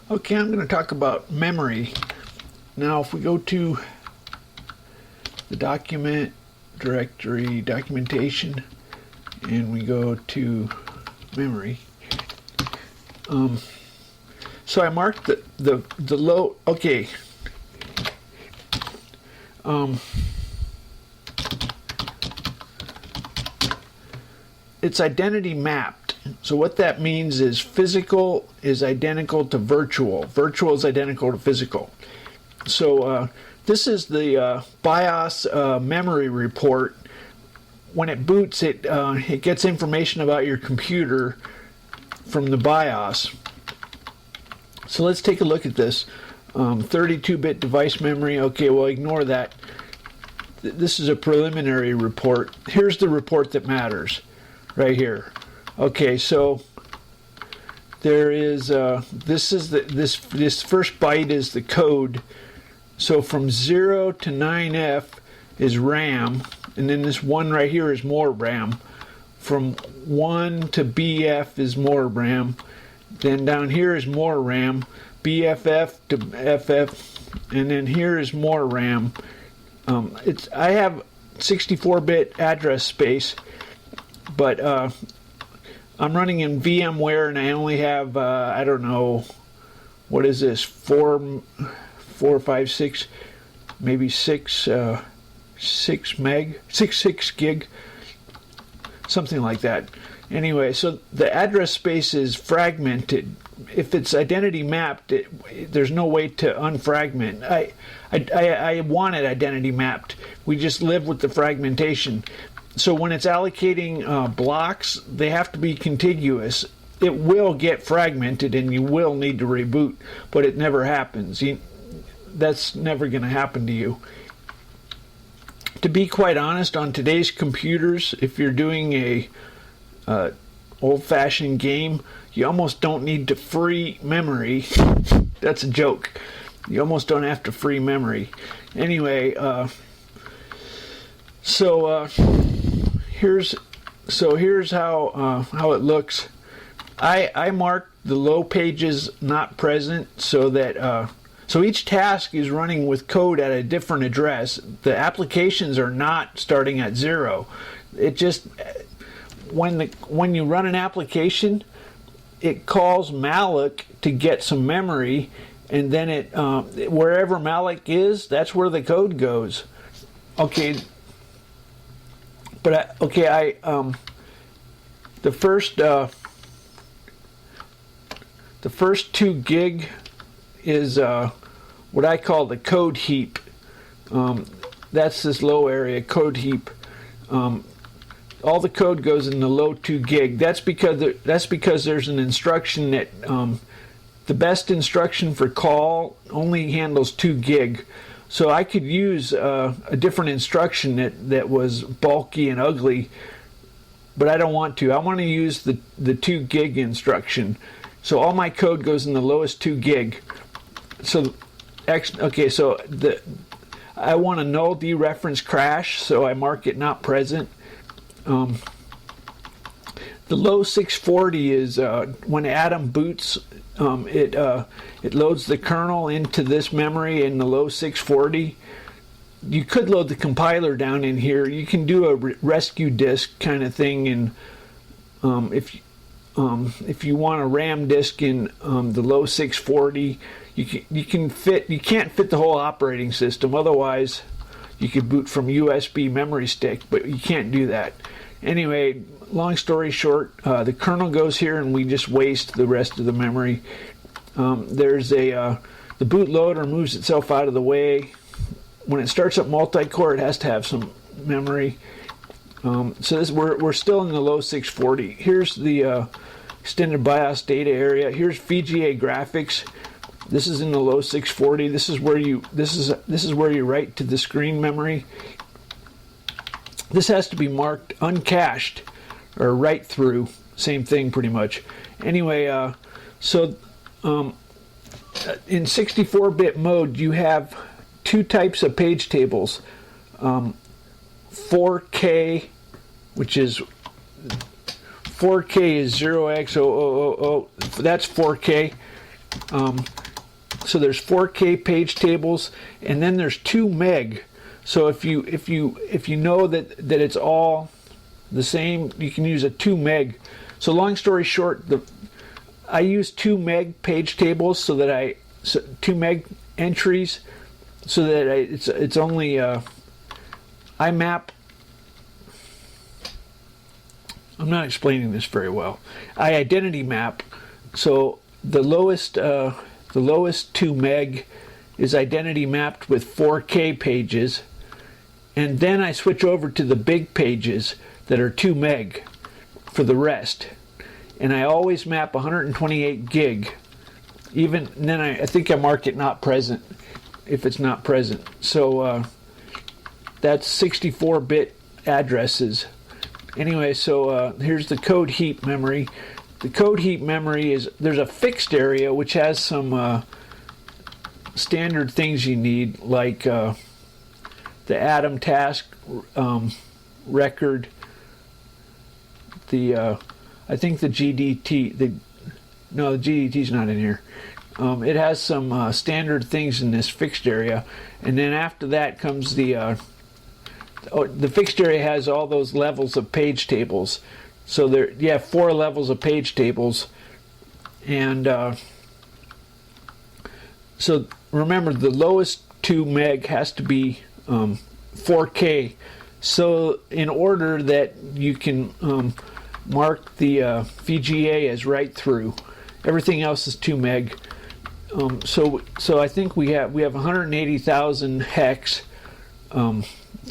Okay, I'm going to talk about memory. Now, if we go to the document directory, documentation, and we go to memory. So I marked the low. Okay. It's identity mapped. So what that means is physical is identical to virtual. Virtual is identical to physical. So this is the BIOS memory report. When it boots, it gets information about your computer from the BIOS. So let's take a look at this. 32-bit device memory. Okay, well, ignore that. This is a preliminary report. Here's the report that matters, right here. Okay, so there is this first byte is the code. So from 0 to 9F is RAM, and then this 1 right here is more RAM. From 1 to BF is more RAM. Then down here is more RAM. BFF to FF, and then here is more RAM. I have 64-bit address space, but I'm running in VMware, and I only have I don't know, what is this, 4, 5, 6, maybe 6 gig, something like that. Anyway, so the address space is fragmented. If it's identity mapped, there's no way to unfragment. I want it identity mapped. We just live with the fragmentation. So when it's allocating blocks, they have to be contiguous. It will get fragmented and you will need to reboot, but it never happens. That's never going to happen to you. To be quite honest, on today's computers, if you're doing a old-fashioned game, you almost don't need to free memory. That's a joke. You almost don't have to free memory. Anyway, here's how it looks. I marked the low pages not present so that so each task is running with code at a different address. The applications are not starting at 0. It just when you run an application, it calls malloc to get some memory, and then it wherever malloc is, that's where the code goes. Okay, but the first 2 gig is what I call the code heap. That's this low area, code heap. All the code goes in the low 2 gig. That's because there's an instruction that the best instruction for call only handles 2 gig. So I could use a different instruction that was bulky and ugly, but I don't want to. I want to use the 2 gig instruction. So all my code goes in the lowest 2 gig. So I want a null dereference crash, so I mark it not present. The low 640 is when Atom boots, it loads the kernel into this memory in the low 640. You could load the compiler down in here. You can do a rescue disk kind of thing, and if you want a RAM disk in the low 640, you can't fit the whole operating system. Otherwise, you could boot from USB memory stick, but you can't do that. Anyway, long story short, the kernel goes here, and we just waste the rest of the memory. The bootloader moves itself out of the way. When it starts up multi-core, it has to have some memory. We're still in the low 640. Here's the extended BIOS data area. Here's VGA graphics. This is in the low 640. This is where you write to the screen memory. This has to be marked uncached or write through. Same thing, pretty much. Anyway, in 64-bit mode, you have 2 types of page tables. 4K, which is 4K is 0x0000. That's 4K. So there's 4K page tables, and then there's 2 meg. So if you know that it's all the same, you can use a 2 meg. So long story short, I use 2 meg page tables so that 2 meg entries, so that it's only I map. I'm not explaining this very well. I identity map, so the lowest 2 meg is identity mapped with 4K pages, and then I switch over to the big pages that are 2 meg for the rest. And I always map 128 gig. Even then, I think I mark it not present if it's not present. So that's 64-bit addresses. Anyway, so here's the Code Heap memory. The Code Heap memory is, there's a fixed area which has some standard things you need, like the Atom task record, I think the GDT, the GDT's not in here. It has some standard things in this fixed area, and then after that comes the fixed area has all those levels of page tables. So there, you have 4 levels of page tables, and so remember the lowest 2 meg has to be 4K. So in order that you can mark the VGA as write through, everything else is 2 meg. So I think we have 180,000 hex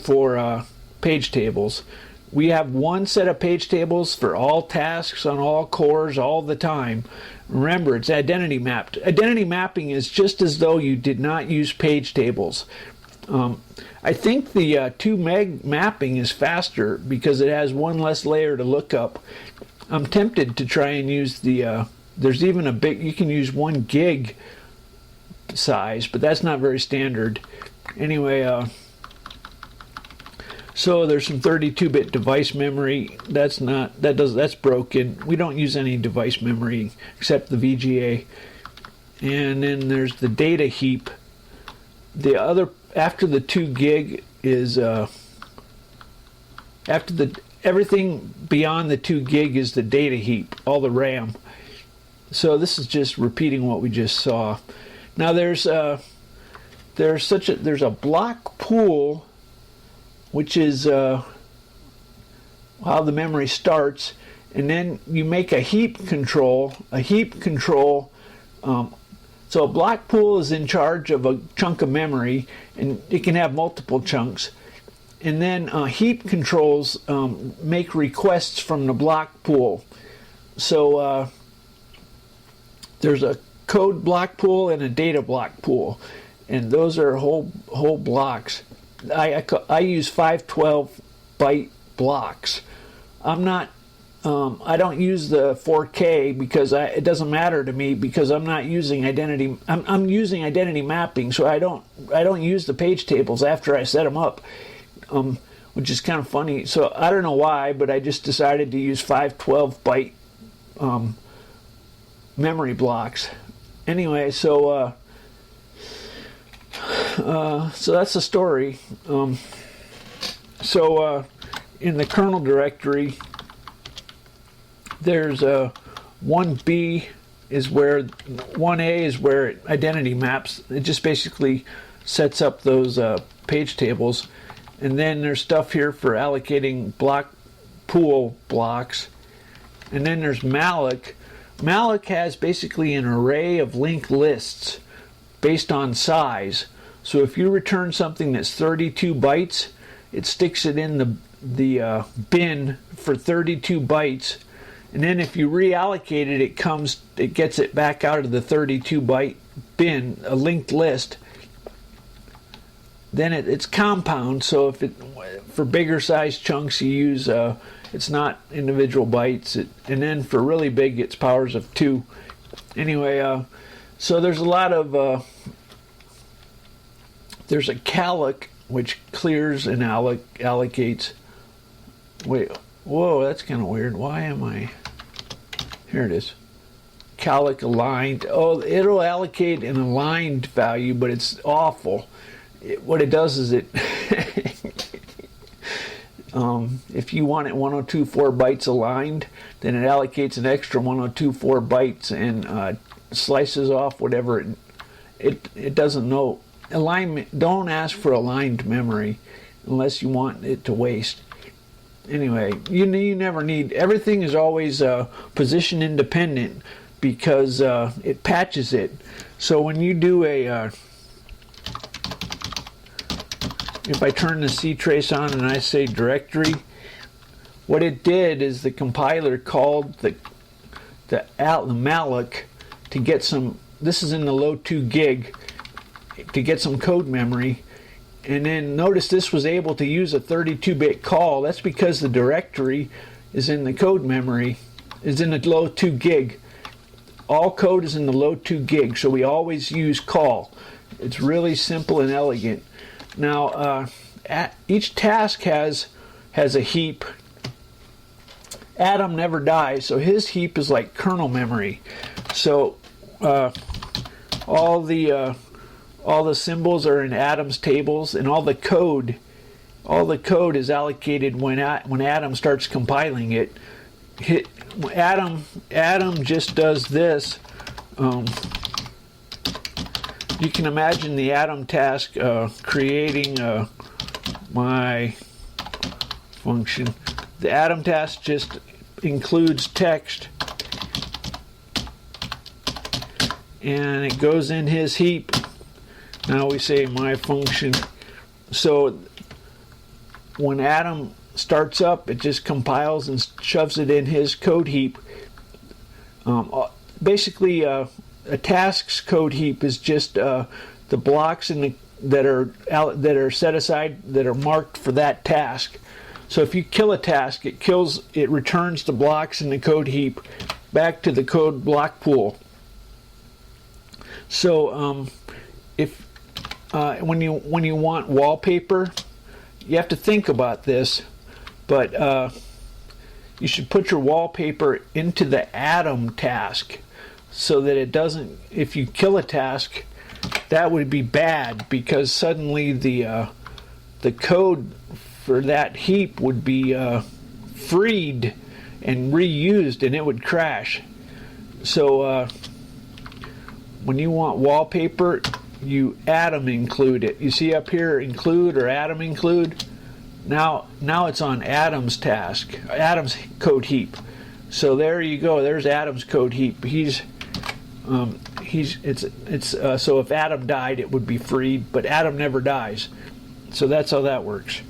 for page tables. We have one set of page tables for all tasks on all cores all the time. Remember, it's identity mapped. Identity mapping is just as though you did not use page tables. I think the 2 meg mapping is faster because it has one less layer to look up. I'm tempted to try and use the there's even a big, you can use 1 gig size, but that's not very standard. Anyway, so there's some 32-bit device memory. That's broken. We don't use any device memory except the VGA. And then there's the data heap. The other, after the 2 gig is everything beyond the 2 gig is the data heap, all the RAM. So this is just repeating what we just saw. Now there's a block pool, which is how the memory starts, and then you make a heap control. So a block pool is in charge of a chunk of memory, and it can have multiple chunks. And then heap controls make requests from the block pool. So there's a code block pool and a data block pool, and those are whole blocks. I use 512 byte blocks. I don't use the 4K because it doesn't matter to me, because I'm not using identity. I'm using identity mapping, so I don't use the page tables after I set them up, which is kind of funny. So I don't know why, but I just decided to use 512 byte memory blocks. Anyway, so that's the story. In the kernel directory, there's 1B is where 1A is where it identity maps. It just basically sets up those page tables, and then there's stuff here for allocating block pool blocks, and then there's malloc. Malloc has basically an array of linked lists based on size. So if you return something that's 32 bytes, it sticks it in the bin for 32 bytes. And then if you reallocate it, it gets it back out of the 32 byte bin, a linked list. Then it's compound. So for bigger size chunks, you use it's not individual bytes. And then for really big, it's powers of 2. Anyway, so there's a lot of there's a calloc which clears and allocates. Wait, whoa, that's kind of weird. Why am I? Here it is. calc aligned. Oh, it'll allocate an aligned value, but it's awful. What it does is it if you want it 1024 bytes aligned, then it allocates an extra 1024 bytes and slices off whatever it doesn't know. Alignment, don't ask for aligned memory unless you want it to waste. Anyway, you never need, everything is always position independent because it patches it. So when you do if I turn the C trace on and I say directory, what it did is the compiler called the malloc to get some, this is in the low 2 gig, to get some code memory. And then notice this was able to use a 32-bit call. That's because the directory is in the code memory, is in the low 2 gig. All code is in the low 2 gig, so we always use call. It's really simple and elegant. Now, each task has a heap. Adam never dies, so his heap is like kernel memory. So all the symbols are in Adam's tables, and all the code is allocated when Adam starts compiling it. Adam just does this. You can imagine the Adam task creating my function. The Adam task just includes text, and it goes in his heap. Now we say my function. So when Adam starts up, it just compiles and shoves it in his code heap. Basically, a task's code heap is just the blocks that are set aside, that are marked for that task. So if you kill a task, it returns the blocks in the code heap back to the code block pool. So when you want wallpaper, you have to think about this, but you should put your wallpaper into the Adam task so that it doesn't, if you kill a task, that would be bad, because suddenly the code for that heap would be freed and reused, and it would crash. So when you want wallpaper, you Adam include it. You see up here, include or Adam include. Now it's on Adam's task, Adam's code heap. So there you go. There's Adam's code heap. So if Adam died, it would be freed, but Adam never dies. So that's how that works.